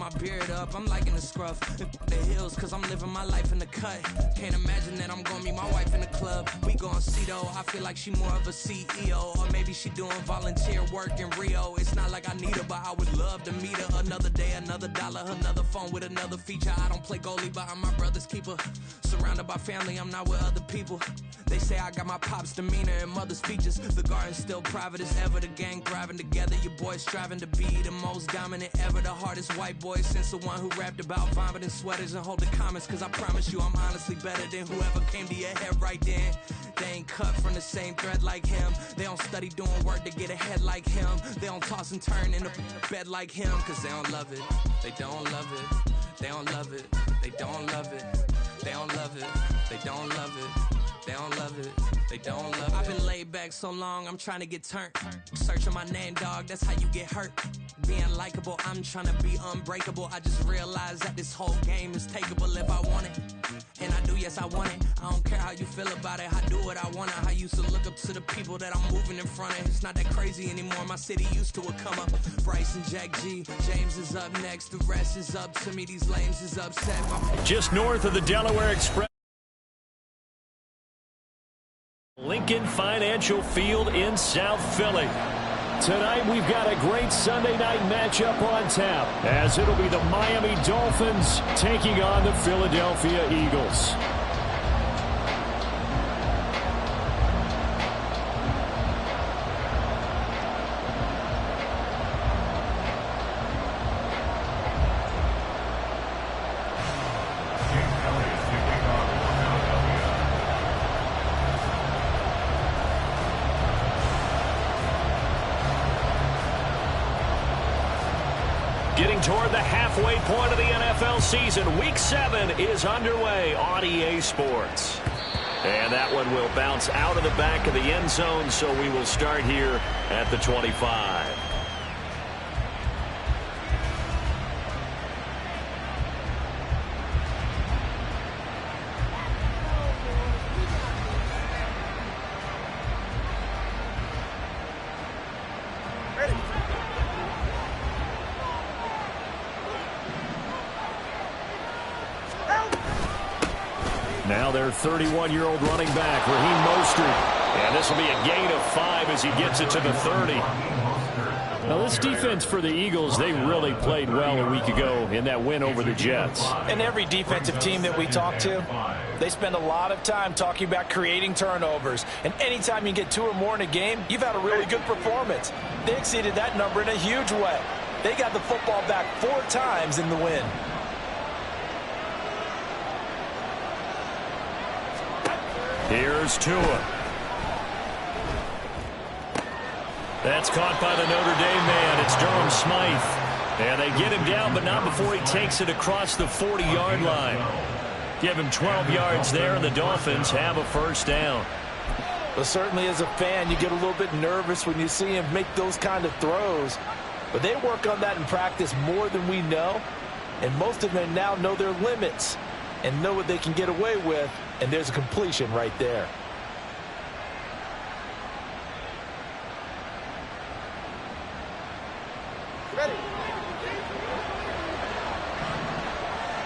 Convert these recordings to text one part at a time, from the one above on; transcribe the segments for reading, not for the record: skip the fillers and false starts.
my beard up, I'm liking the scruff. The hills, cause I'm living my life in the cut. Can't imagine that I'm gonna meet my wife in the club. We gon' see though, I feel like she more of a CEO. Or maybe she doing volunteer work in Rio. It's not like I need her, but I would love to meet her. Another day, another dollar, another phone with another feature. I don't play goalie, but I'm my brother's keeper. Surrounded by family, I'm not with other people. They say I got my pop's demeanor and mother's features. The garden's still private as ever, the gang thriving together. Your boys striving to be the most dominant ever. The hardest white boy since the one who rapped about vomiting sweaters and holding comments. Cause I promise you I'm honestly better than whoever came to your head right then. They ain't cut from the same thread like him. They don't study doing work to get ahead like him. They don't toss and turn in a bed like him. Cause they don't love it, they don't love it. They don't love it, they don't love it. They don't love it, they don't love it. They don't love it, they don't love it. I've been laid back so long, I'm trying to get turned. Searching my name, dog, that's how you get hurt. Being likable, I'm trying to be unbreakable. I just realized that this whole game is takeable if I want it. And I do, yes, I want it. I don't care how you feel about it, I do what I want it. I used to look up to the people that I'm moving in front of. It's not that crazy anymore, my city used to a come up. Bryce and Jack G, James is up next. The rest is up to me, these lames is upset. Just north of the Delaware Express. Lincoln Financial Field in South Philly. Tonight we've got a great Sunday night matchup on tap, as it'll be the Miami Dolphins taking on the Philadelphia Eagles. Getting toward the halfway point of the NFL season, Week 7 is underway on EA Sports. And that one will bounce out of the back of the end zone, so we will start here at the 25. Now their 31-year-old running back, Raheem Mostert. And this will be a gain of 5 as he gets it to the 30. Now this defense for the Eagles, they really played well a week ago in that win over the Jets. And every defensive team that we talk to, they spend a lot of time talking about creating turnovers. And anytime you get 2 or more in a game, you've had a really good performance. They exceeded that number in a huge way. They got the football back 4 times in the win. Here's Tua. That's caught by the Notre Dame man. It's Durham Smythe. And they get him down, but not before he takes it across the 40-yard line. Give him 12 yards there, and the Dolphins have a first down. Well, certainly as a fan, you get a little bit nervous when you see him make those kind of throws. But they work on that in practice more than we know. And most of them now know their limits and know what they can get away with. And there's a completion right there. Ready.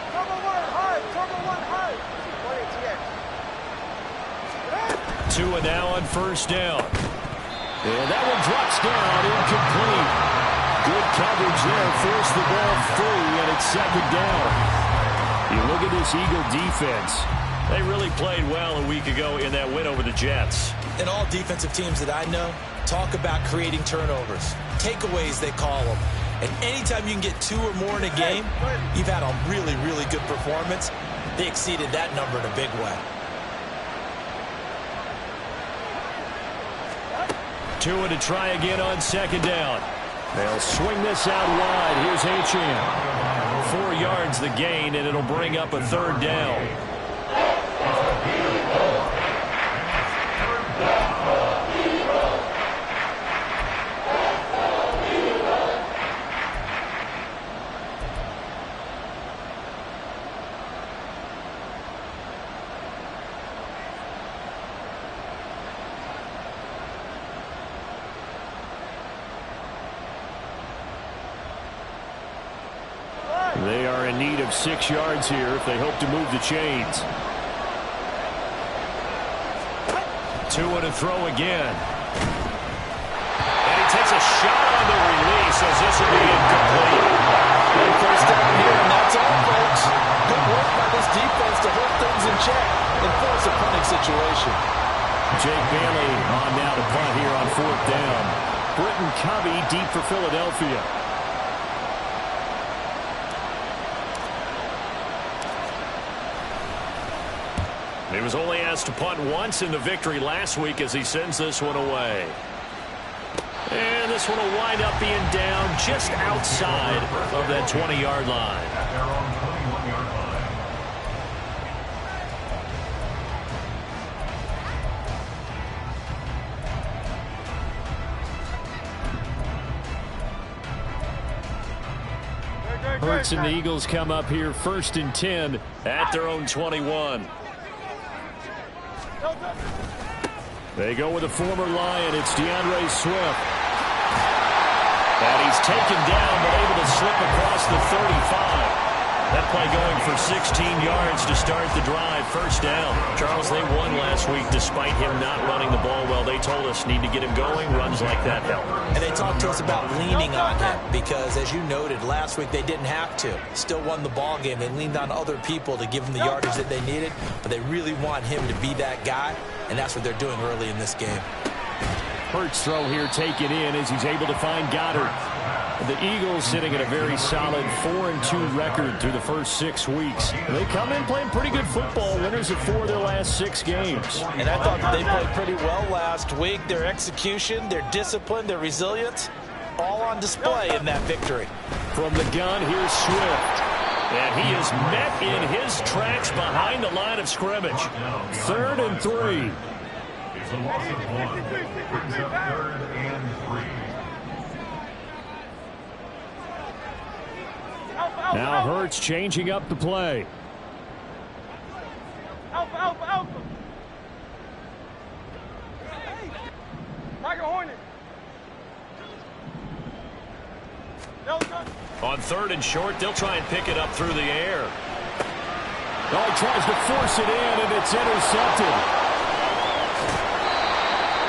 Turbo one high. Tua now on first down. And that one drops down, incomplete. Good coverage there, forced the ball free, and it's second down. You look at this Eagle defense. They really played well a week ago in that win over the Jets. And all defensive teams that I know talk about creating turnovers. Takeaways, they call them. And anytime you can get 2 or more in a game, you've had a really, really good performance. They exceeded that number in a big way. Tua to try again on second down. They'll swing this out wide. Here's Achane. 4 yards the gain, and it'll bring up a third down. in need of 6 yards here if they hope to move the chains. 2 and a throw again. And he takes a shot on the release as this will be incomplete. And first down here, and that's all, folks. Good work by this defense to hold things in check and force a punting situation. Jake Bailey on now to punt here on 4th down. Britton Covey deep for Philadelphia. He was only asked to punt once in the victory last week as he sends this one away. And this one will wind up being down just outside of that 20-yard line. Hurts and the Eagles come up here 1st and 10 at their own 21. They go with a former Lion. It's DeAndre Swift. And he's taken down but able to slip across the 35. That play going for 16 yards to start the drive. 1st down. Charles, they won last week despite him not running the ball well. They told us need to get him going. Runs like that help. And they talked to us about leaning on him because, as you noted, last week they didn't have to. Still won the ball game. They leaned on other people to give them the yardage that they needed, but they really want him to be that guy, and that's what they're doing early in this game. Hurts throw here taken in as he's able to find Goddard. The Eagles sitting at a very solid 4-2 record through the first 6 weeks. They come in playing pretty good football, winners of 4 of their last 6 games. And I thought that they played pretty well last week. Their execution, their discipline, their resilience, all on display in that victory. From the gun, here's Swift. And he is met in his tracks behind the line of scrimmage. 3rd and 3. It's a loss of 1. Brings up 3rd and 3. Now Hurts changing up the play. Alpha, alpha, alpha. Hey. Tiger Hornet. On 3rd and short, they'll try and pick it up through the air. Oh, he tries to force it in, and it's intercepted.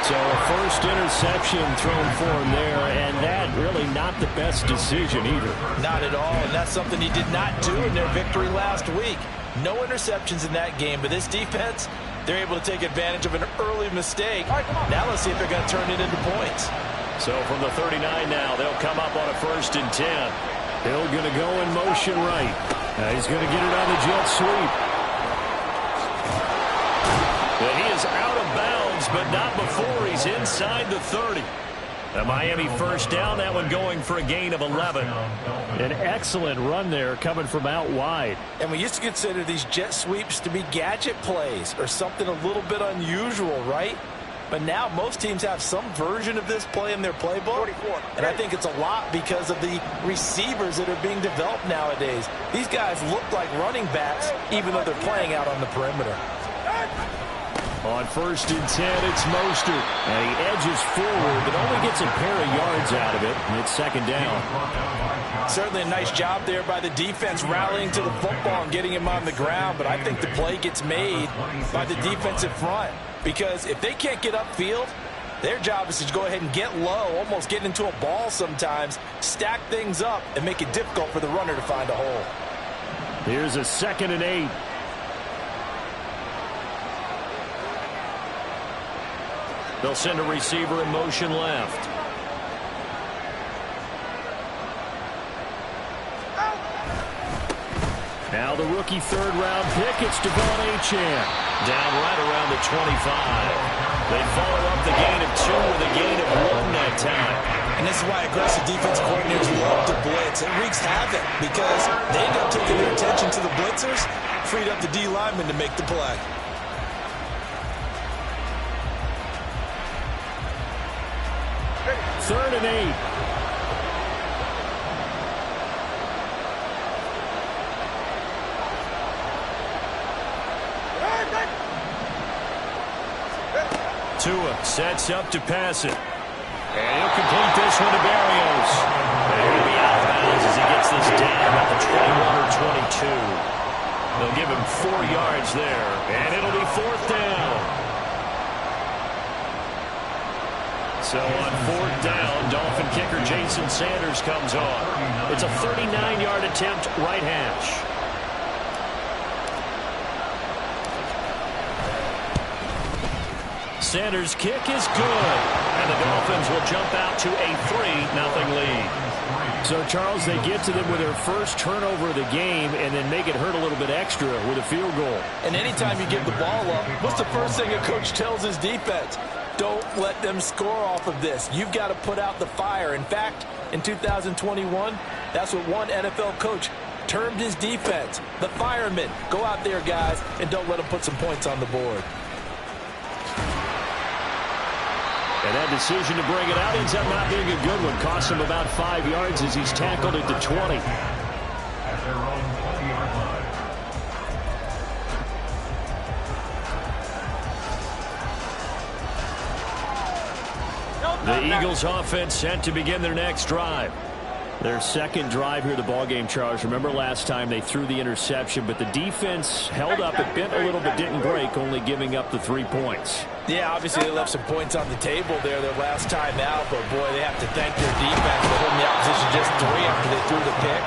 So a first interception thrown for him there, and that really not the best decision either. Not at all, and that's something he did not do in their victory last week. No interceptions in that game, but this defense, they're able to take advantage of an early mistake. Now let's see if they're going to turn it into points. So from the 39 now, they'll come up on a 1st and 10. Hill going to go in motion right. He's going to get it on the jet sweep. And he is out of bounds, but not before he's inside the 30. A Miami 1st down, that one going for a gain of 11. An excellent run there coming from out wide. And we used to consider these jet sweeps to be gadget plays or something a little bit unusual, right? But now most teams have some version of this play in their playbook. And I think it's a lot because of the receivers that are being developed nowadays. These guys look like running backs even though they're playing out on the perimeter. On 1st and 10, it's Mostert. And he edges forward, but only gets a pair of yards out of it. And it's 2nd down. Certainly a nice job there by the defense rallying to the football and getting him on the ground. But I think the play gets made by the defensive front. Because if they can't get upfield, their job is to go ahead and get low, almost get into a ball sometimes, stack things up, and make it difficult for the runner to find a hole. Here's a 2nd and 8. They'll send a receiver in motion left. Now the rookie 3rd-round pick, it's Devon Achane. Down right around the 25. They follow up the gain of 2 with a gain of 1 that time. And this is why aggressive defense coordinators love to blitz. It wreaks havoc because they end up taking their attention to the blitzers, freed up the D lineman to make the play. Third and 8. Tua sets up to pass it. And he'll complete this one to Berrios. And he'll be out of bounds as he gets this down at the 21 or They'll give him 4 yards there, and it'll be 4th down. So on 4th down, Dolphin kicker Jason Sanders comes on. It's a 39-yard attempt, right hash. Sanders' kick is good, and the Dolphins will jump out to a 3-0 lead. So, Charles, they get to them with their first turnover of the game and then make it hurt a little bit extra with a field goal. And anytime you give the ball up, what's the first thing a coach tells his defense? Don't let them score off of this. You've got to put out the fire. In fact, in 2021, that's what one NFL coach termed his defense. The firemen. Go out there, guys, and don't let them put some points on the board. And that decision to bring it out ends up not being a good one. Costs him about 5 yards as he's tackled at the 20. At their own 20-yard line. The Eagles offense set to begin their next drive. Their second drive here of the ballgame, Charles. Remember last time they threw the interception, but the defense held up. It bent a little but didn't break, only giving up the 3 points. Yeah, obviously they left some points on the table there their last time out, but boy, they have to thank their defense for holding the opposition just 3 after they threw the pick.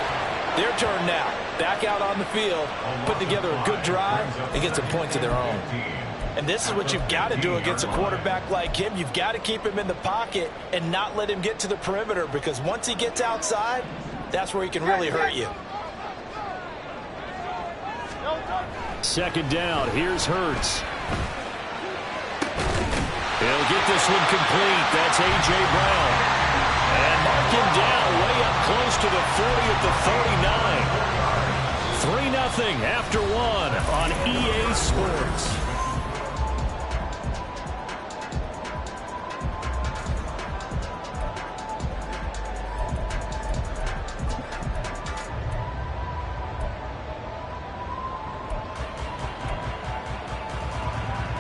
Their turn now. Back out on the field, put together a good drive, and get some points of their own. And this is what you've got to do against a quarterback like him. You've got to keep him in the pocket and not let him get to the perimeter, because once he gets outside, that's where he can really hurt you. Second down. Here's Hurts. He'll get this one complete. That's A.J. Brown. And mark him down way up close to the 40 at the 39. 3-0 after 1 on EA Sports.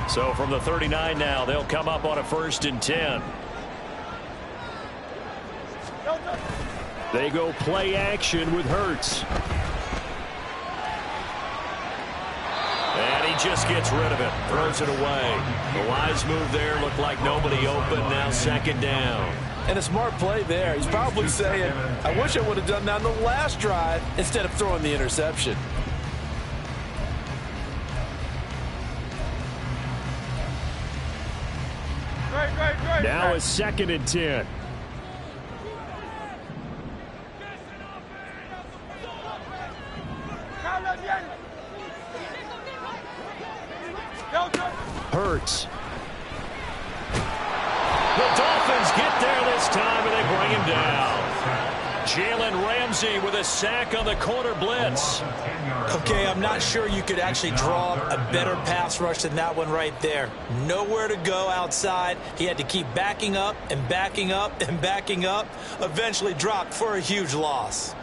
So from the 39 now, they'll come up on a 1st and 10. They go play action with Hurts. And he just gets rid of it, throws it away. The wise move there, looked like nobody open, now 2nd down. And a smart play there. He's probably saying, I wish I would have done that on the last drive instead of throwing the interception. Now a 2nd and 10. Hurts. The Dolphins get there this time, and they bring him down. Jalen Ramsey with a sack on the corner blitz. Okay, I'm not sure you could actually draw a better pass rush than that one right there. Nowhere to go outside. He had to keep backing up and backing up and backing up. Eventually dropped for a huge loss.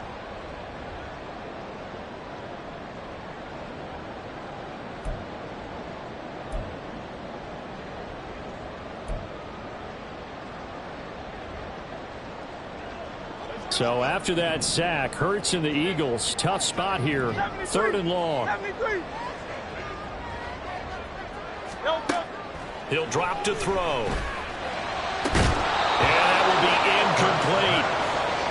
So after that sack, Hurts and the Eagles, tough spot here, 3rd and long. He'll drop to throw. And that will be incomplete.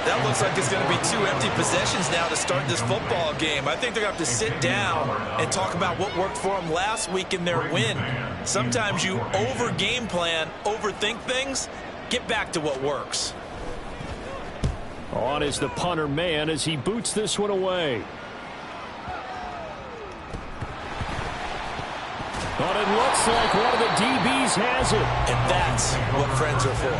That looks like it's going to be 2 empty possessions now to start this football game. I think they're going to have to sit down and talk about what worked for them last week in their win. Sometimes you over-game plan, overthink things, get back to what works. On is the punter man as he boots this one away. But it looks like one of the DBs has it. And that's what friends are for.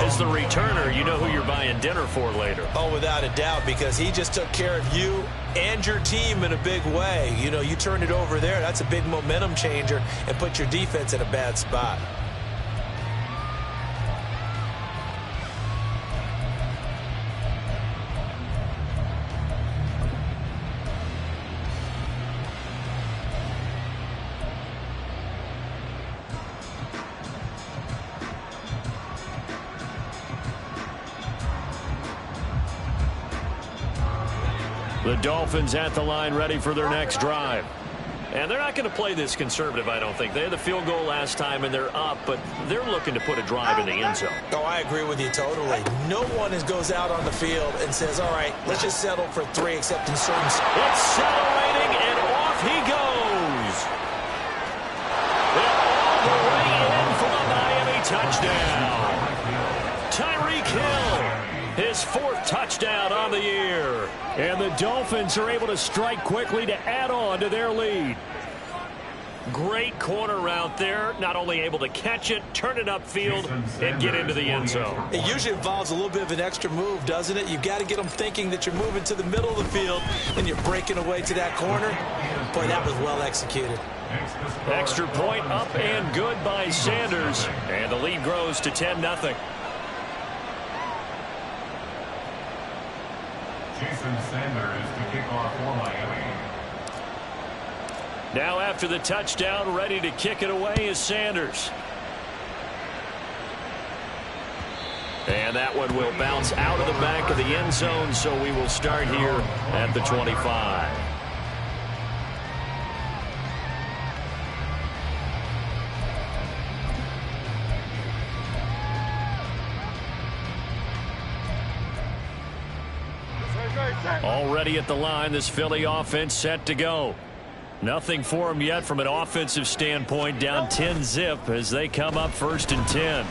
As the returner, you know who you're buying dinner for later. Oh, without a doubt, because he just took care of you and your team in a big way. You know, you turned it over there. That's a big momentum changer and put your defense in a bad spot. The Dolphins at the line ready for their next drive. And they're not going to play this conservative, I don't think. They had the field goal last time, and they're up, but they're looking to put a drive in the end zone. Oh, I agree with you totally. No one goes out on the field and says, all right, let's just settle for 3, except in certain... Accelerating, and off he goes. They're all the way in for the Miami touchdown. Tyreek Hill, his 4th touchdown on the year. And the Dolphins are able to strike quickly to add on to their lead. Great corner route there. Not only able to catch it, turn it upfield, and get into the end zone. It usually involves a little bit of an extra move, doesn't it? You've got to get them thinking that you're moving to the middle of the field and you're breaking away to that corner. Boy, that was well executed. Extra point up and good by Sanders. And the lead grows to 10-0. Jason Sanders to kick off for Miami. Now after the touchdown, ready to kick it away is Sanders. And that one will bounce out of the back of the end zone, so we will start here at the 25. Already at the line, this Philly offense set to go. Nothing for them yet from an offensive standpoint, down 10-0 as they come up 1st and 10.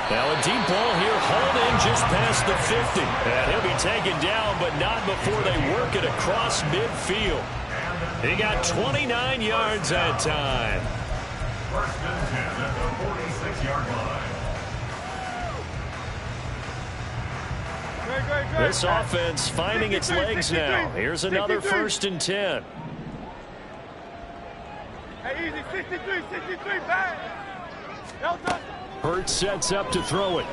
Now a deep ball here, hauled in just past the 50. And he'll be taken down, but not before they work it across midfield. He got 29 yards that time. 1st and 10 at the 46-yard line. This offense finding its legs now. Here's another 1st and 10. Hey, easy, 63, back. Hurts sets up to throw it.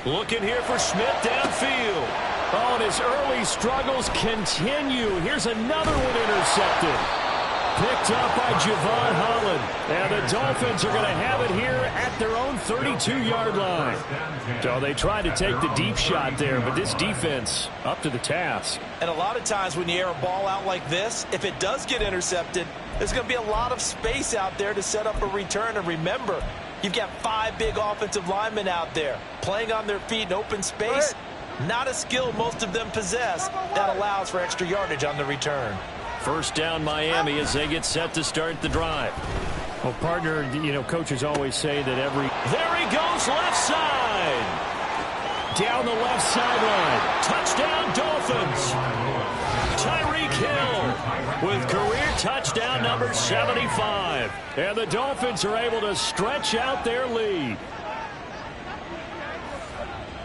Looking here for Smith downfield. Oh, and his early struggles continue. Here's another one intercepted. Picked up by Javon Holland. And the Dolphins are going to have it here at their own 32-yard line. So they tried to take the deep shot there, but this defense up to the task. And a lot of times when you air a ball out like this, if it does get intercepted, there's going to be a lot of space out there to set up a return. And remember, you've got 5 big offensive linemen out there playing on their feet in open space. Not a skill most of them possess that allows for extra yardage on the return. 1st down Miami as they get set to start the drive. Well, partner, coaches always say that every... There he goes, left side. Down the left sideline. Touchdown Dolphins. Tyreek Hill with career touchdown number 75. And the Dolphins are able to stretch out their lead.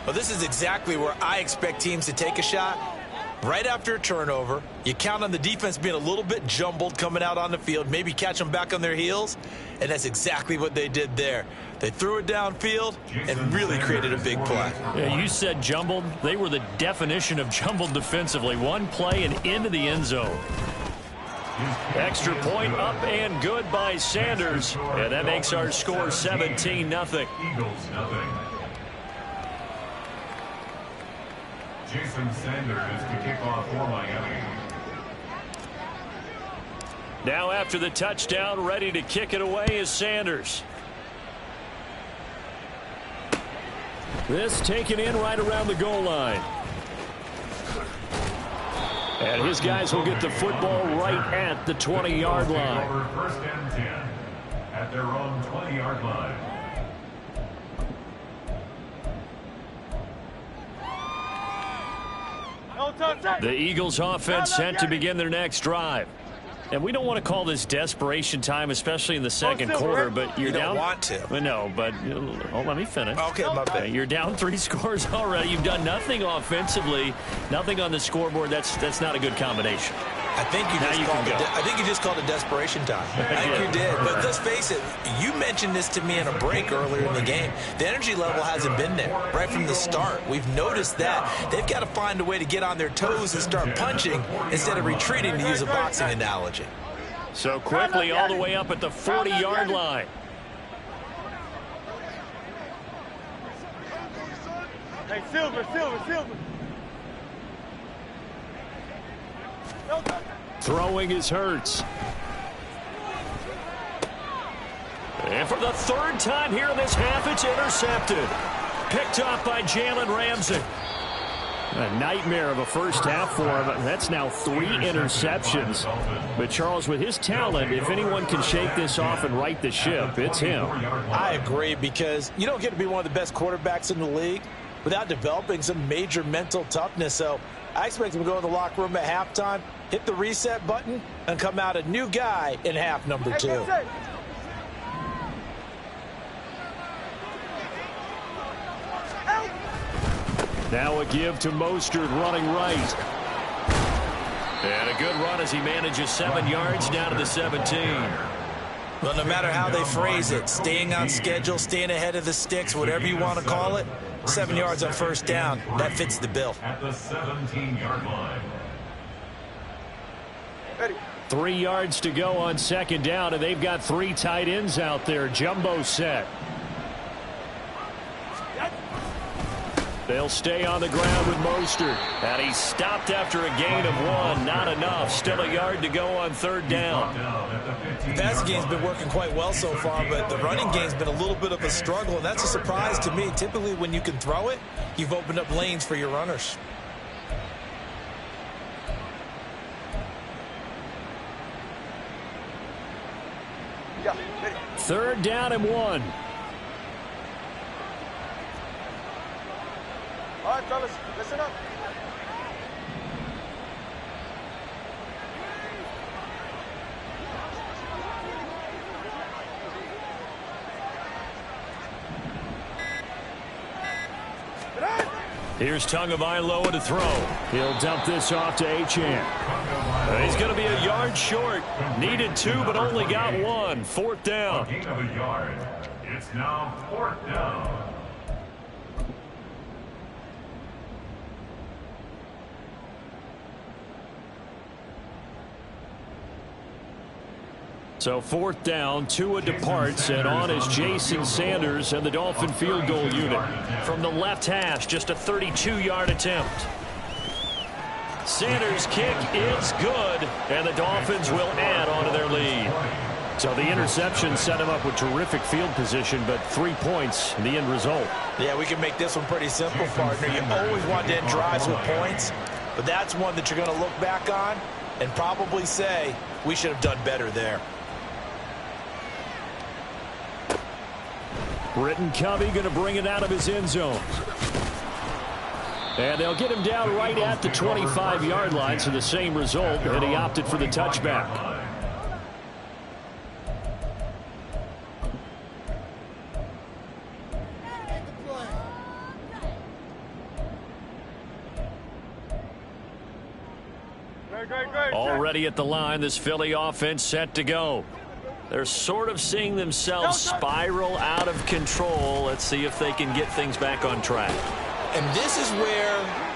Well, this is exactly where I expect teams to take a shot. Right after a turnover, you count on the defense being a little bit jumbled coming out on the field, maybe catch them back on their heels, and that's exactly what they did there. They threw it downfield and really created a big play. Yeah, you said jumbled. They were the definition of jumbled defensively. One play and into the end zone. Extra point up and good by Sanders, and that makes our score 17-0. Eagles, nothing. Jason Sanders to kick off for Miami. Now after the touchdown, ready to kick it away is Sanders. This taken in right around the goal line. And his guys will get the football right at the 20-yard line. Over 1st and 10 at their own 20-yard line. The Eagles offense set to begin their next drive. And we don't want to call this desperation time, especially in the second quarter, but you're down. You don't want to. No, but let me finish. Okay, my bad. You're down 3 scores already. You've done nothing offensively, nothing on the scoreboard. That's not a good combination. I think you just called it desperation time. I think you did. But let's face it, you mentioned this to me in a break earlier in the game. The energy level hasn't been there right from the start. We've noticed that. They've got to find a way to get on their toes and start punching instead of retreating, to use a boxing analogy. So quickly all the way up at the 40-yard line. Hey, Silver. Throwing is Hurts. And for the third time here in this half, it's intercepted. Picked off by Jalen Ramsey. A nightmare of a first half for him. That's now 3 interceptions. But, Charles, with his talent, if anyone can shake this off and right the ship, it's him. I agree, because you don't get to be one of the best quarterbacks in the league without developing some major mental toughness. So I expect him to go in the locker room at halftime, hit the reset button, and come out a new guy in half number 2. Now a give to Mostert running right. And a good run as he manages 7 yards down to the 17. Well, no matter how they phrase it, staying on schedule, staying ahead of the sticks, whatever you want to call it, 7 yards on first down, that fits the bill. At the 17-yard line. 3 yards to go on second down, and they've got 3 tight ends out there. Jumbo set. They'll stay on the ground with Mostert. And he stopped after a gain of 1. Not enough. Still a yard to go on third down. The passing game's been working quite well so far, but the running game's been a little bit of a struggle, and that's a surprise to me. Typically, when you can throw it, you've opened up lanes for your runners. Third down and 1. All right, fellas, listen up. Here's Tagovailoa to throw. He'll dump this off to Achane. He's going to be a yard short. Needed 2, but only got 1. Fourth down. A gain of a yard. It's now 4th down. So 4th down, Tua departs, and on is Jason Sanders and the Dolphin field goal unit. From the left hash, just a 32-yard attempt. Sanders' kick is good, and the Dolphins will add on to their lead. So the interception set him up with terrific field position, but 3 points in the end result. Yeah, we can make this one pretty simple, partner. You always want to end drives with points, but that's one that you're going to look back on and probably say, we should have done better there. Britton Covey going to bring it out of his end zone. And they'll get him down right at the 25-yard line, so the same result, and he opted for the touchback. Already at the line, this Philly offense set to go. They're sort of seeing themselves spiral out of control. Let's see if they can get things back on track. And this is where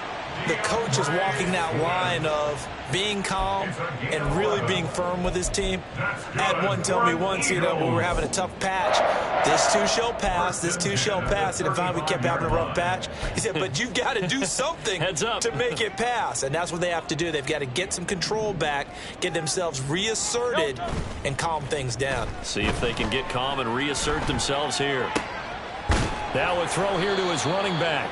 the coach is walking that line of being calm and really being firm with his team. I had one tell me once, when we were having a tough patch, this too shall pass, this too shall pass. And finally we kept having a rough patch. He said, but you've got to do something to make it pass. And that's what they have to do. They've got to get some control back, get themselves reasserted, and calm things down. See if they can get calm and reassert themselves here. Now a throw here to his running back.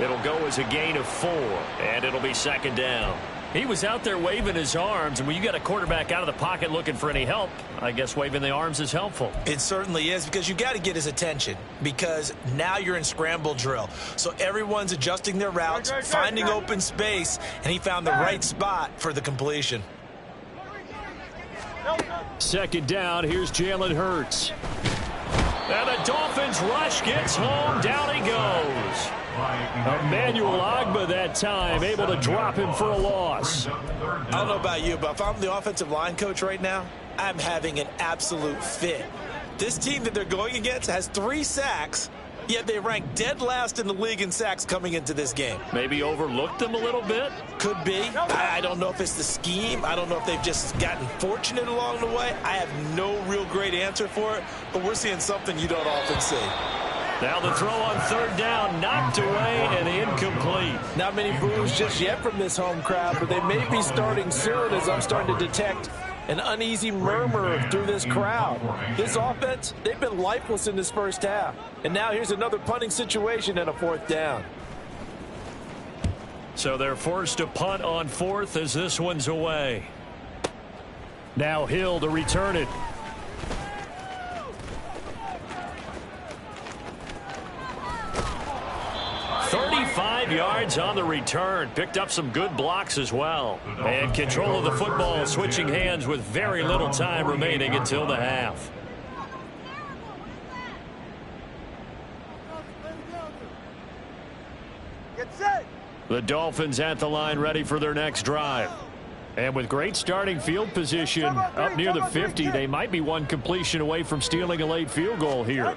It'll go as a gain of 4, and it'll be second down. He was out there waving his arms, and when you got a quarterback out of the pocket looking for any help, I guess waving the arms is helpful. It certainly is, because you got to get his attention, because now you're in scramble drill. So everyone's adjusting their routes, finding open space, and he found the right spot for the completion. Second down, here's Jalen Hurts. And the Dolphins rush gets home, down he goes. Emmanuel Ogbah that time, able to drop him for a loss. I don't know about you, but if I'm the offensive line coach right now, I'm having an absolute fit. This team that they're going against has 3 sacks, yet they rank dead last in the league in sacks coming into this game. Maybe overlooked them a little bit? Could be. I don't know if it's the scheme. I don't know if they've just gotten fortunate along the way. I have no real great answer for it, but we're seeing something you don't often see. Now the throw on third down, knocked away and incomplete. Not many boos just yet from this home crowd, but they may be starting soon as I'm starting to detect an uneasy murmur through this crowd. This offense, they've been lifeless in this first half. And now here's another punting situation and a fourth down. So they're forced to punt on fourth as this one's away. Now Hill to return it. Yards on the return. Picked up some good blocks as well. And control of the football switching hands with very little time remaining until the half. The Dolphins at the line ready for their next drive. And with great starting field position up near the 50, they might be one completion away from stealing a late field goal here.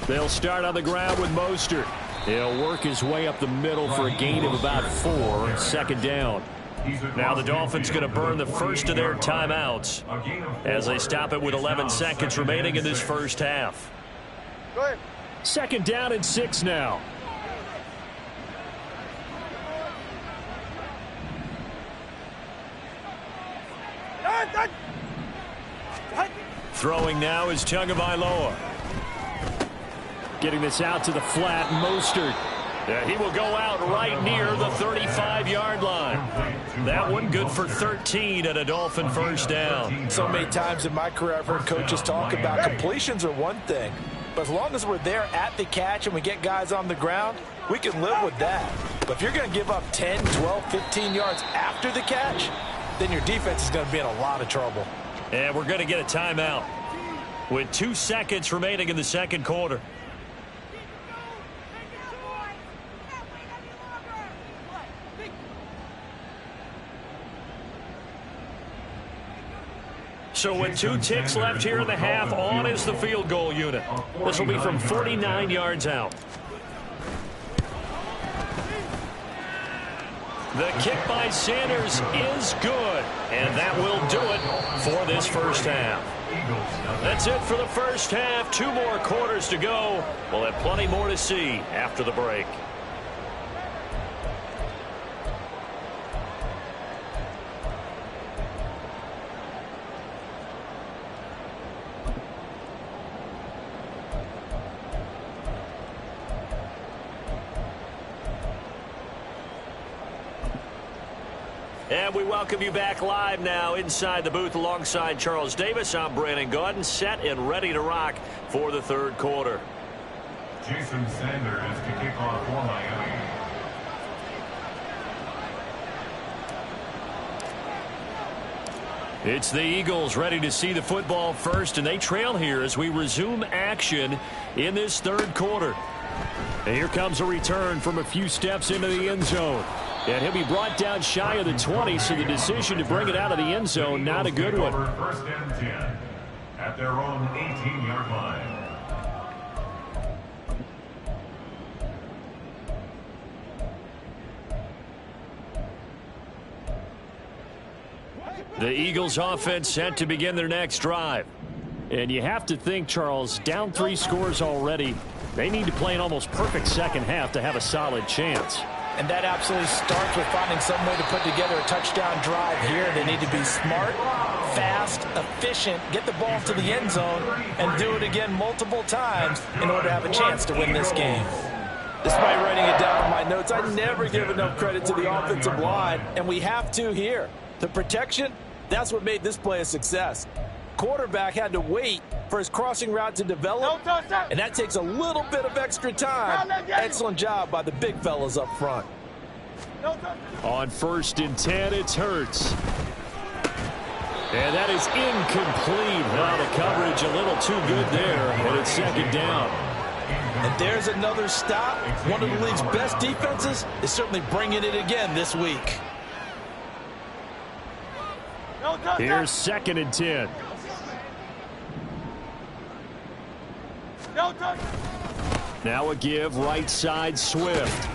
They'll start on the ground with Mostert. He'll work his way up the middle for a gain of about 4, second down. Now the Dolphins going to burn the first of their timeouts as they stop it with 11 seconds remaining in this first half. Second down and 6 now. Throwing now is Tagovailoa. Getting this out to the flat, Mostert. He will go out right near the 35-yard line. That one good for 13 and a Dolphin first down. So many times in my career I've heard coaches talk about completions are one thing, but as long as we're there at the catch and we get guys on the ground, we can live with that. But if you're going to give up 10, 12, 15 yards after the catch, then your defense is going to be in a lot of trouble. And we're going to get a timeout with 2 seconds remaining in the second quarter. So with 2 ticks left here in the half, on is the field goal unit. This will be from 49 yards out. The kick by Sanders is good, and that will do it for this first half. That's it for the first half. 2 more quarters to go. We'll have plenty more to see after the break. And we welcome you back live now inside the booth alongside Charles Davis. I'm Brandon Gaudin, set and ready to rock for the third quarter. Jason Sanders to kick off for Miami. It's the Eagles ready to see the football first, and they trail here as we resume action in this third quarter. And here comes a return from a few steps into the end zone. And he'll be brought down shy of the 20, so the decision to bring it out of the end zone, not a good one. First and 10 at their own 18-yard line. The Eagles offense set to begin their next drive. And you have to think, Charles, down 3 scores already. They need to play an almost perfect second half to have a solid chance. And that absolutely starts with finding some way to put together a touchdown drive here. They need to be smart, fast, efficient, get the ball to the end zone, and do it again multiple times in order to have a chance to win this game. Despite writing it down in my notes, I never give enough credit to the offensive line, and we have to here. The protection, that's what made this play a success. Quarterback had to wait for his crossing route to develop, and that takes a little bit of extra time. Excellent job by the big fellas up front. On 1st and 10, it's Hurts. And that is incomplete. Now the coverage a little too good there, and it's second down. And there's another stop. One of the league's best defenses is certainly bringing it again this week. Here's 2nd and 10. Now a give right side Swift.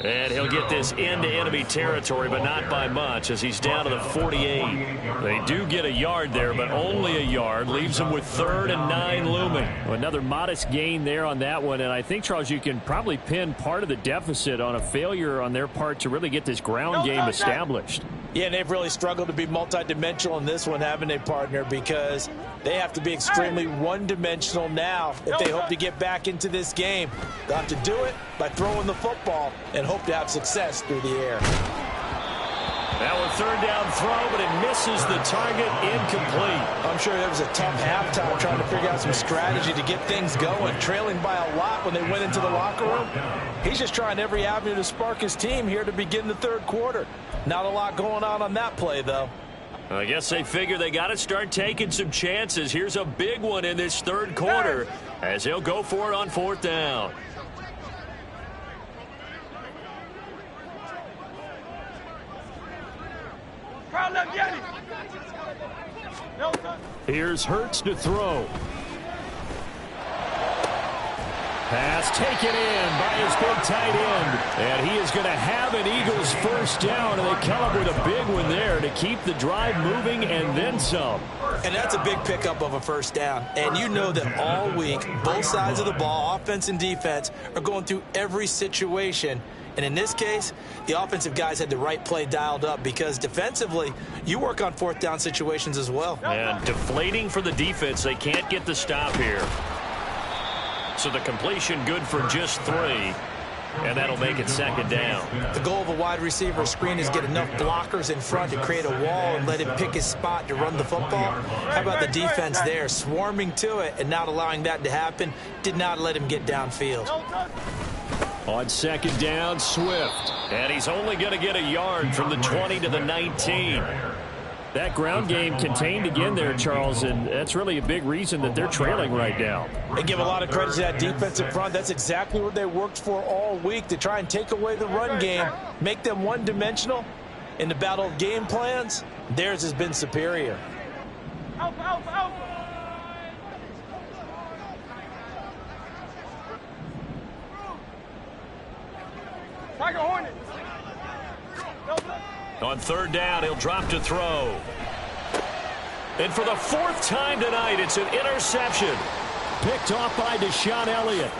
And he'll get this into enemy territory, but not by much, as he's down to the 48. They do get a yard there, but only a yard. Leaves them with 3rd and 9 looming. Another modest gain there on that one, and I think, Charles, you can probably pin part of the deficit on a failure on their part to really get this ground game established. Yeah, and they've really struggled to be multidimensional in this one, haven't they, partner? Because they have to be extremely one-dimensional now if they hope to get back into this game. They'll have to do it by throwing the football and hope to have success through the air. Now a 3rd down throw, but it misses the target, incomplete. I'm sure there was a tough halftime trying to figure out some strategy to get things going, trailing by a lot when they went into the locker room. He's just trying every avenue to spark his team here to begin the 3rd quarter. Not a lot going on that play, though. I guess they figure they got to start taking some chances. Here's a big one in this 3rd quarter as he'll go for it on 4th down. Here's Hurts to throw. Pass taken in by his big tight end. And he is going to have an Eagles 1st down, and they come up with a big one there to keep the drive moving and then some. And that's a big pickup of a 1st down. And you know that all week, both sides of the ball, offense and defense, are going through every situation. And in this case, the offensive guys had the right play dialed up because defensively, you work on 4th down situations as well. And deflating for the defense. They can't get the stop here. So the completion good for just 3. And that'll make it 2nd down. The goal of a wide receiver screen is get enough blockers in front to create a wall and let him pick his spot to run the football. How about the defense there, swarming to it and not allowing that to happen? Did not let him get downfield. On 2nd down, Swift. And he's only going to get a yard from the 20 to the 19. That ground game contained again there, Charles, and that's really a big reason that they're trailing right now. They give a lot of credit to that defensive front. That's exactly what they worked for all week, to try and take away the run game, make them one-dimensional. In the battle of game plans, theirs has been superior. Tiger Hornet. On 3rd down, he'll drop to throw. And for the 4th time tonight, it's an interception. Picked off by Deshaun Elliott.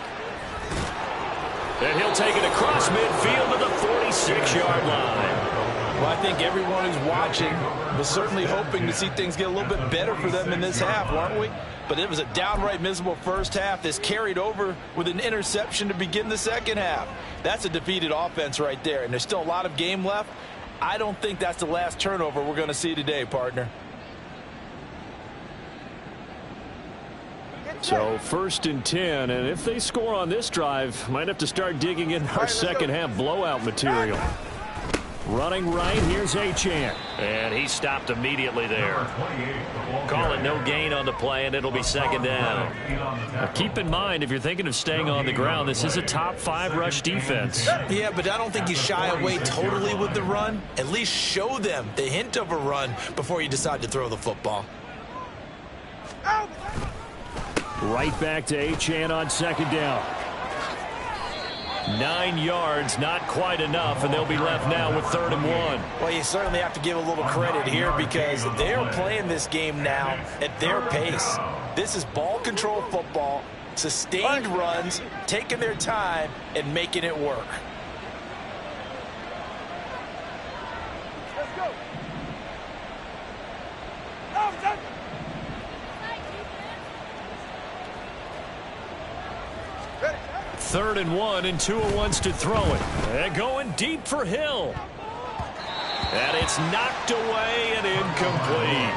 And he'll take it across midfield to the 46-yard line. Well, I think everyone who's watching was certainly hoping to see things get a little bit better for them in this half, weren't we? But it was a downright miserable 1st half. This carried over with an interception to begin the 2nd half. That's a defeated offense right there, and there's still a lot of game left. I don't think that's the last turnover we're going to see today, partner. So 1st and 10, and if they score on this drive, might have to start digging in our 2nd half blowout material. Running right, here's Achane. And he stopped immediately there. Call it no gain on the play, and it'll be 2nd down. Now keep in mind, if you're thinking of staying on the ground, this is a top 5 rush defense. Yeah, but I don't think you shy away totally with the run. At least show them the hint of a run before you decide to throw the football. Right back to Achane on 2nd down. 9 yards, not quite enough, and they'll be left now with 3rd and 1. Well, you certainly have to give a little credit here because they're playing this game now at their pace. This is ball control football, sustained runs, taking their time, and making it work. Let's go. 3rd and 1, and Tua wants to throw it. They're going deep for Hill. And it's knocked away and incomplete.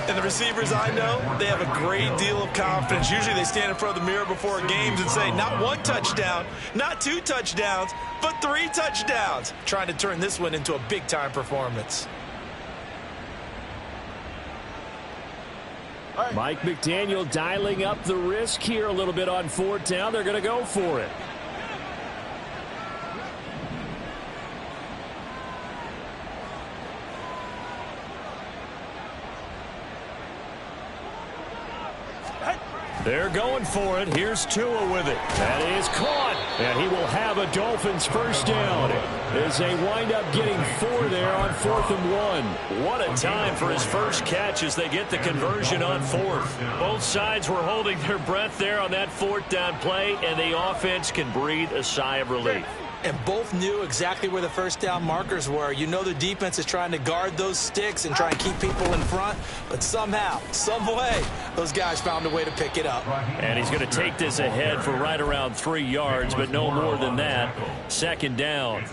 And the receivers I know, they have a great deal of confidence. Usually they stand in front of the mirror before games and say, not 1 touchdown, not 2 touchdowns, but 3 touchdowns. Trying to turn this one into a big-time performance. Mike McDaniel dialing up the risk here a little bit on 4th down. They're going to go for it. They're going for it. Here's Tua with it. That is caught. And he will have a Dolphins first down as they wind up getting 4 there on 4th and 1. What a time for his first catch as they get the conversion on 4th. Both sides were holding their breath there on that 4th down play, and the offense can breathe a sigh of relief. And both knew exactly where the first down markers were. You know the defense is trying to guard those sticks and try and keep people in front. But somehow, some way, those guys found a way to pick it up. And he's going to take this ahead for right around 3 yards, but no more than that. 2nd down.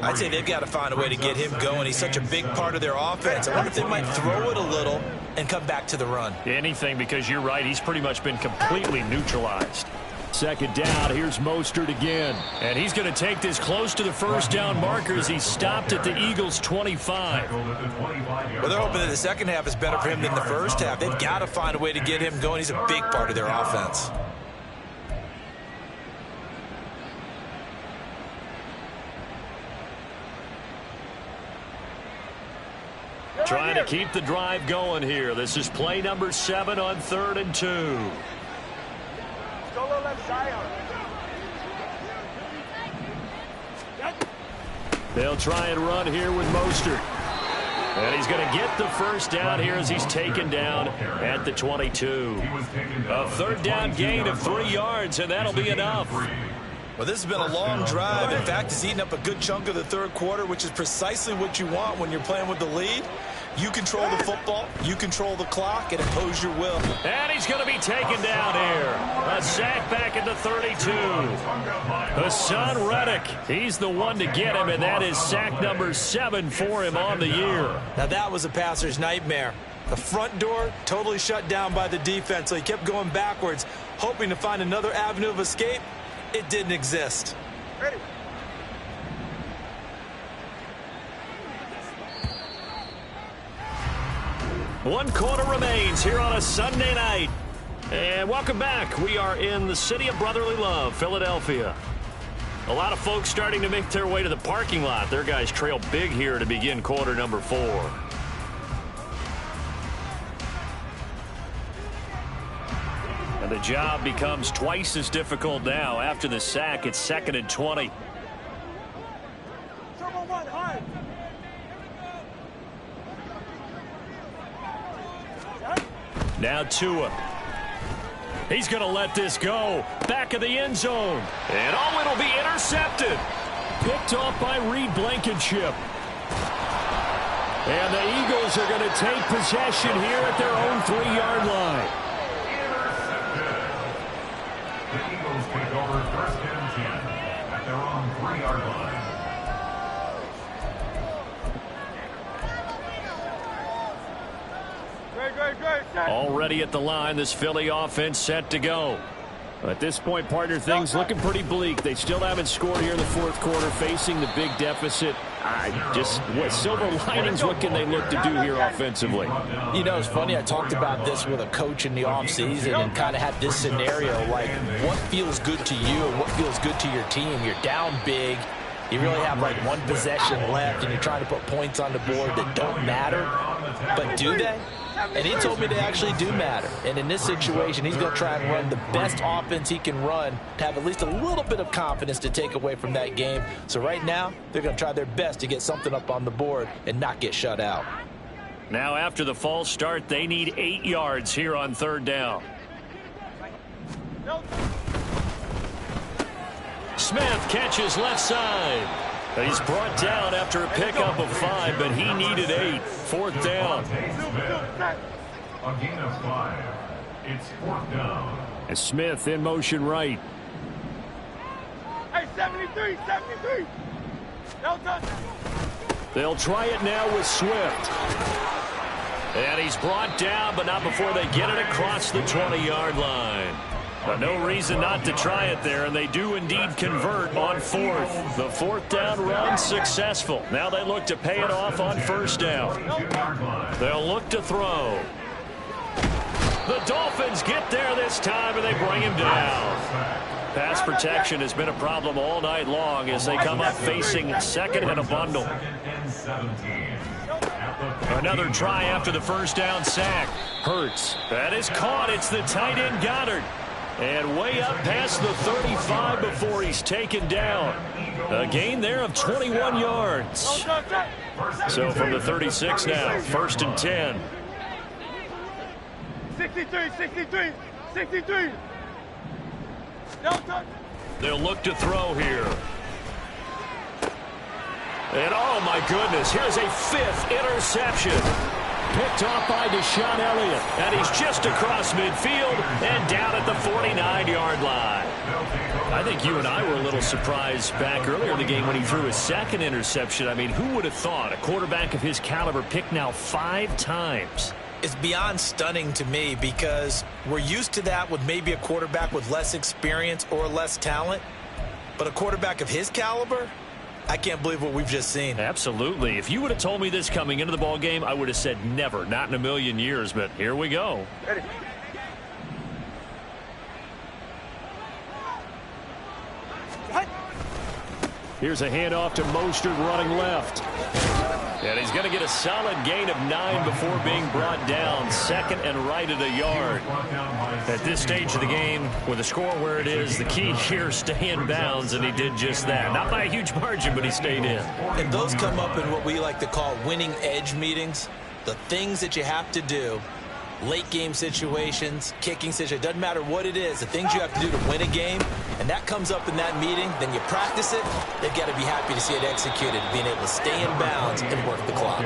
I'd say they've got to find a way to get him going. He's such a big part of their offense. I wonder if they might throw it a little and come back to the run. Anything, because you're right. He's pretty much been completely neutralized. 2nd down, here's Mostert again. And he's going to take this close to the first down markers. He stopped at the Eagles' 25. Well, they're hoping that the second half is better for him than the first half. They've got to find a way to get him going. He's a big part of their offense. Trying to keep the drive going here. This is play number 7 on 3rd and 2. They'll try and run here with Mostert. And he's going to get the first down here as he's taken down at the 22. A 3rd down gain of 3 yards, and that'll be enough. Well, this has been a long drive. In fact, it's eaten up a good chunk of the 3rd quarter, which is precisely what you want when you're playing with the lead. You control the football, you control the clock, and impose your will. And he's going to be taken down here. A sack back at the 32. Hassan Reddick, he's the one to get him, and that is sack number 7 for him on the year. Now, that was a passer's nightmare. The front door totally shut down by the defense, so he kept going backwards, hoping to find another avenue of escape. It didn't exist. Ready. One quarter remains here on a Sunday night. And welcome back. We are in the city of brotherly love, Philadelphia. A lot of folks starting to make their way to the parking lot. Their guys trail big here to begin quarter number 4. And the job becomes twice as difficult now. After the sack, it's 2nd and 20. Now Tua. He's going to let this go. Back of the end zone. And oh, it'll be intercepted. Picked off by Reed Blankenship. And the Eagles are going to take possession here at their own 3-yard line. Intercepted. The Eagles take over 1st and 10 at their own 3-yard line. Already at the line, this Philly offense set to go. At this point, partner, things looking pretty bleak. They still haven't scored here in the 4th quarter, facing the big deficit. Silver linings, what can they look to do here offensively? You know, it's funny, I talked about this with a coach in the offseason and kind of had this scenario, like what feels good to you and what feels good to your team. You're down big. You really have like one possession left, and you're trying to put points on the board that don't matter. But do they? And he told me they actually do matter. And in this situation, he's going to try and run the best offense he can run to have at least a little bit of confidence to take away from that game. So right now, they're going to try their best to get something up on the board and not get shut out. Now, after the false start, they need 8 yards here on 3rd down. Smith catches left side. He's brought down after a pickup of 5, but he needed 8. 4th down. A gain of 5. It's 4th down. And Smith in motion right. Hey, 73, 73. No touch. They'll try it now with Swift. And he's brought down, but not before they get it across the 20-yard line. But no reason not to try it there, and they do indeed convert on 4th. The 4th down run successful. Now they look to pay it off on 1st down. They'll look to throw. The Dolphins get there this time, and they bring him down. Pass protection has been a problem all night long as they come up facing 2nd and a bundle. 2nd and 17 at the Another try after the first down sack. Hurts. That is caught. It's the tight end Goddard. And way up past the 35 before he's taken down. A gain there of 21 yards. So from the 36 now, 1st and 10. 63. They'll look to throw here. And oh my goodness, here's a 5th interception. Picked off by Deshaun Elliott. And he's just across midfield and down at the 49-yard line. I think you and I were a little surprised back earlier in the game when he threw his 2nd interception. I mean, who would have thought a quarterback of his caliber picked now 5 times? It's beyond stunning to me because we're used to that with maybe a quarterback with less experience or less talent. But a quarterback of his caliber, I can't believe what we've just seen. Absolutely. If you would have told me this coming into the ball game, I would have said never, not in a million years. But here we go. Ready. Here's a handoff to Mostert running left. And he's going to get a solid gain of 9 before being brought down. 2nd and right at a yard. At this stage of the game, with the score where it is, the key here, stay in bounds, and he did just that. Not by a huge margin, but he stayed in. And those come up in what we like to call winning edge meetings. The things that you have to do, late game situations, kicking situations, doesn't matter what it is, the things you have to do to win a game, and that comes up in that meeting, then you practice it, they've got to be happy to see it executed, being able to stay in bounds and work the clock.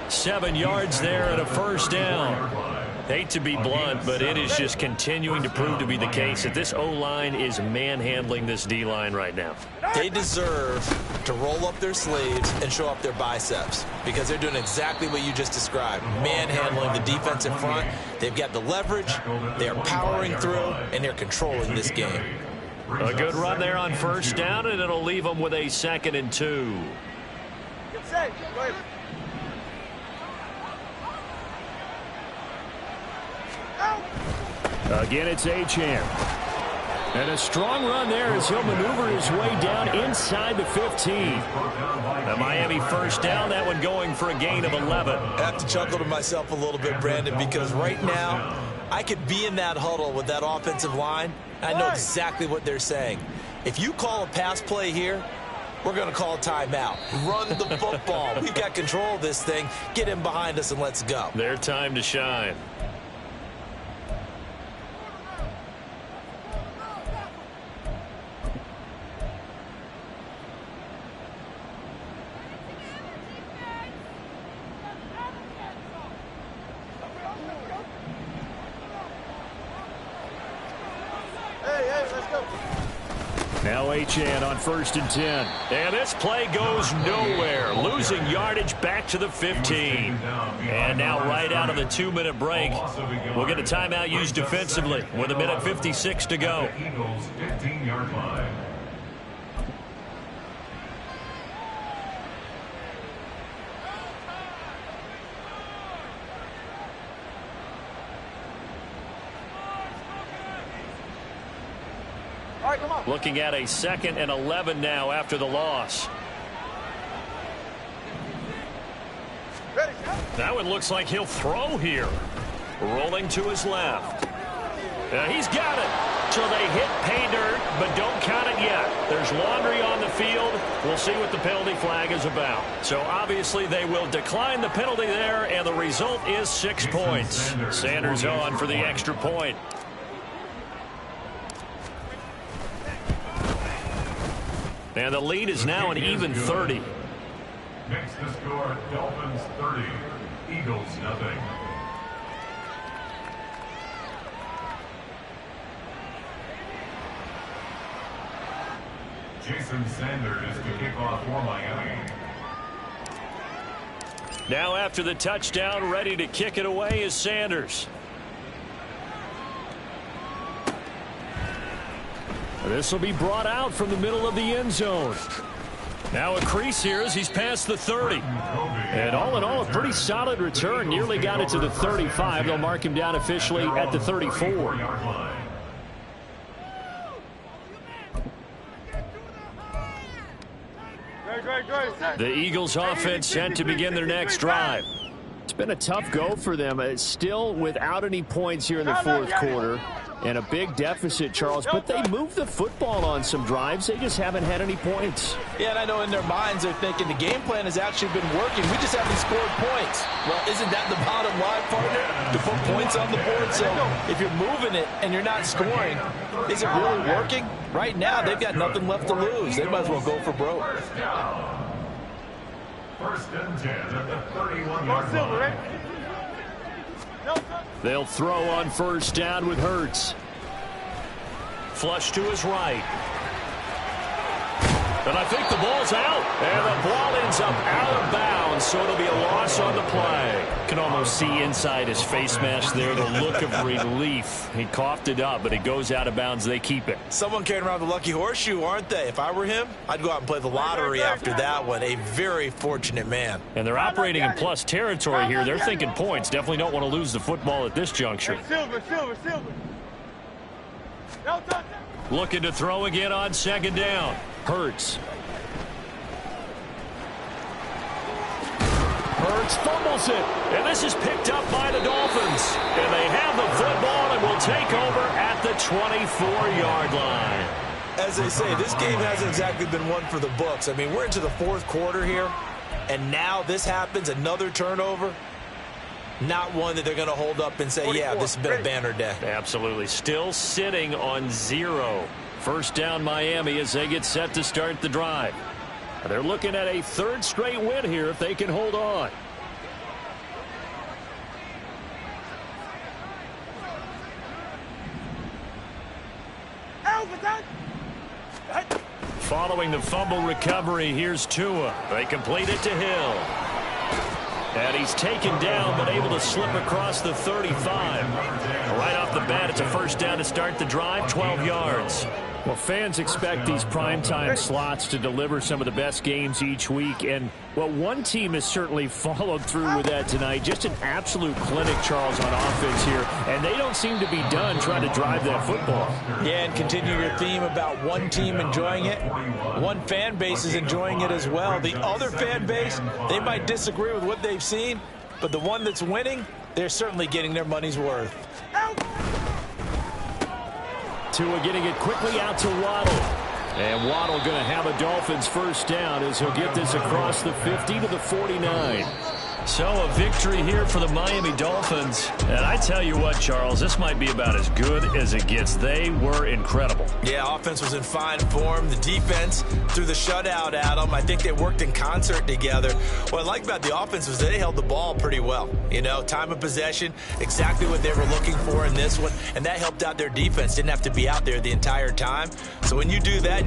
7 yards there and a 1st down. Hate to be blunt, but it is just continuing to prove to be the case that this O-line is manhandling this D-line right now. They deserve to roll up their sleeves and show up their biceps because they're doing exactly what you just described, manhandling the defensive front. They've got the leverage, they're powering through, and they're controlling this game. A good run there on 1st down, and it'll leave them with a 2nd and 2. Get set. Go ahead. Again, it's Achane. And a strong run there as he'll maneuver his way down inside the 15. The Miami 1st down, that one going for a gain of 11. I have to chuckle to myself a little bit, Brandon, because right now I could be in that huddle with that offensive line. I know exactly what they're saying. If you call a pass play here, we're going to call a timeout. Run the football. We've got control of this thing. Get in behind us and let's go. Their time to shine. Now Achane on 1st and 10. And this play goes nowhere. Losing yardage back to the 15. And now right out of the 2-minute break, we'll get a timeout used defensively with 1:56 to go. Eagles 15-yard line. All right, come on. Looking at a 2nd and 11 now after the loss. Ready. That one looks like he'll throw here. Rolling to his left. He's got it. So they hit pay dirt, but don't count it yet. There's laundry on the field. We'll see what the penalty flag is about. So obviously they will decline the penalty there, and the result is 6 points. Sanders on for the extra point. And the lead is now an even 30. Makes the score Dolphins 30, Eagles nothing. Jason Sanders to kick off for Miami. Now after the touchdown, ready to kick it away is Sanders. This will be brought out from the middle of the end zone. Now a crease here as he's past the 30. And all in all, a pretty solid return. Nearly got it to the 35. They'll mark him down officially at the 34. The Eagles offense set to begin their next drive. Been a tough go for them. Still without any points here in the fourth quarter. And a big deficit, Charles. But they moved the football on some drives. They just haven't had any points. Yeah, and I know in their minds they're thinking the game plan has actually been working. We just haven't scored points. Well, isn't that the bottom line, partner? To put points on the board. So if you're moving it and you're not scoring, is it really working? Right now, they've got nothing left to lose. They might as well go for broke. First and 10 at the 31-yard line. They'll throw on first down with Hurts. Flush to his right. And I think the ball's out. And the ball ends up out of bounds, so it'll be a loss on the play. Can almost see inside his face mask there the look of relief. He coughed it up, but it goes out of bounds. They keep it. Someone carrying around the lucky horseshoe, aren't they? If I were him, I'd go out and play the lottery after that one. A very fortunate man. And they're operating in plus territory here. They're thinking points. Definitely don't want to lose the football at this juncture. Silver. Looking to throw again on second down. Hurts. Hurts fumbles it. And this is picked up by the Dolphins. And they have the football and will take over at the 24-yard line. As they say, this game hasn't exactly been one for the books. I mean, we're into the fourth quarter here, and now this happens, another turnover. Not one that they're going to hold up and say, yeah, this has been a banner day. Absolutely. Still sitting on 0. First down Miami as they get set to start the drive. They're looking at a third straight win here if they can hold on. Following the fumble recovery, here's Tua. They complete it to Hill. And he's taken down, but able to slip across the 35. Right off the bat, it's a first down to start the drive, 12 yards. Well, fans expect these primetime slots to deliver some of the best games each week. And, well, one team has certainly followed through with that tonight. Just an absolute clinic, Charles, on offense here. And they don't seem to be done trying to drive that football. Yeah, and continue your theme about one team enjoying it. One fan base is enjoying it as well. The other fan base, they might disagree with what they've seen, but the one that's winning, they're certainly getting their money's worth. Tua getting it quickly out to Waddle. And Waddle going to have a Dolphins first down as he'll get this across the 50 to the 49. So a victory here for the Miami Dolphins. And I tell you what, Charles, this might be about as good as it gets. They were incredible. Yeah, offense was in fine form. The defense threw the shutout at them. I think they worked in concert together. What I like about the offense was they held the ball pretty well. You know, time of possession, exactly what they were looking for in this one. And that helped out their defense. Didn't have to be out there the entire time. So when you do that,